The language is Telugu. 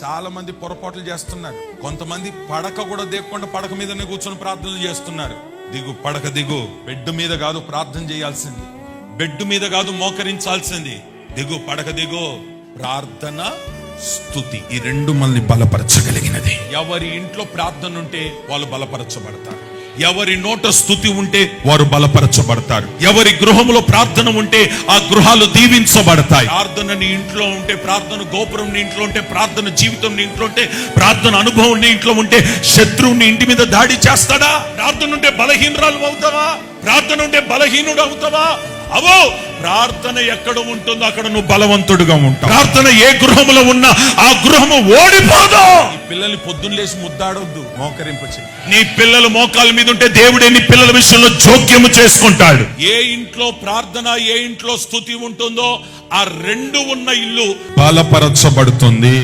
చాలా మంది పొరపాట్లు చేస్తున్నారు. కొంతమంది పడక కూడా దిగకుండా పడక మీదనే కూర్చొని ప్రార్థనలు చేస్తున్నారు. దిగు పడక దిగు. బెడ్ మీద కాదు ప్రార్థన చేయాల్సింది, బెడ్ మీద కాదు మోకరించాల్సింది. దిగు పడక దిగు. ప్రార్థన, స్తుతి, ఈ రెండు మనల్ని బలపరచగలిగినది. ఎవరి ఇంట్లో ప్రార్థన ఉంటే వాళ్ళు బలపరచబడతారు. ఎవరి నోట స్తుతి ఉంటే వారు బలపరచబడతారు. ఎవరి గృహంలో ప్రార్థన ఉంటే ఆ గృహాలు దీవించబడతాయి. ప్రార్థన నీ ఇంట్లో ఉంటే, ప్రార్థన గోపురం నీ ఇంట్లో ఉంటే, ప్రార్థన జీవితం నీ ఇంట్లో ఉంటే, ప్రార్థన అనుభవం నీ ఇంట్లో ఉంటే శత్రువు నీ ఇంటి మీద దాడి చేస్తాడా? ప్రార్థన ఉంటే బలహీనరాలు అవుతావా? ప్రార్థన ఉంటే బలహీనుడు అవుతావా? అవో. ప్రార్థన ఎక్కడ ఉంటుందో అక్కడ నువ్వు బలవంతుడుగా ఉంటావు. ప్రార్థన ఏ గృహంలో ఉన్నా ఆ గృహము ఓడిపోదు. నీ పిల్లల్ని పొద్దున్న లేచి ముద్దాడొద్దు, మోకరింపచే. నీ పిల్లలు మోకాల మీద ఉంటే దేవుడే నీ పిల్లల విషయంలో జోక్యము చేసుకుంటాడు. ఏ ఇంట్లో ప్రార్థన, ఏ ఇంట్లో స్తుతి ఉంటుందో ఆ రెండు ఉన్న ఇల్లు బలపరచబడుతుంది.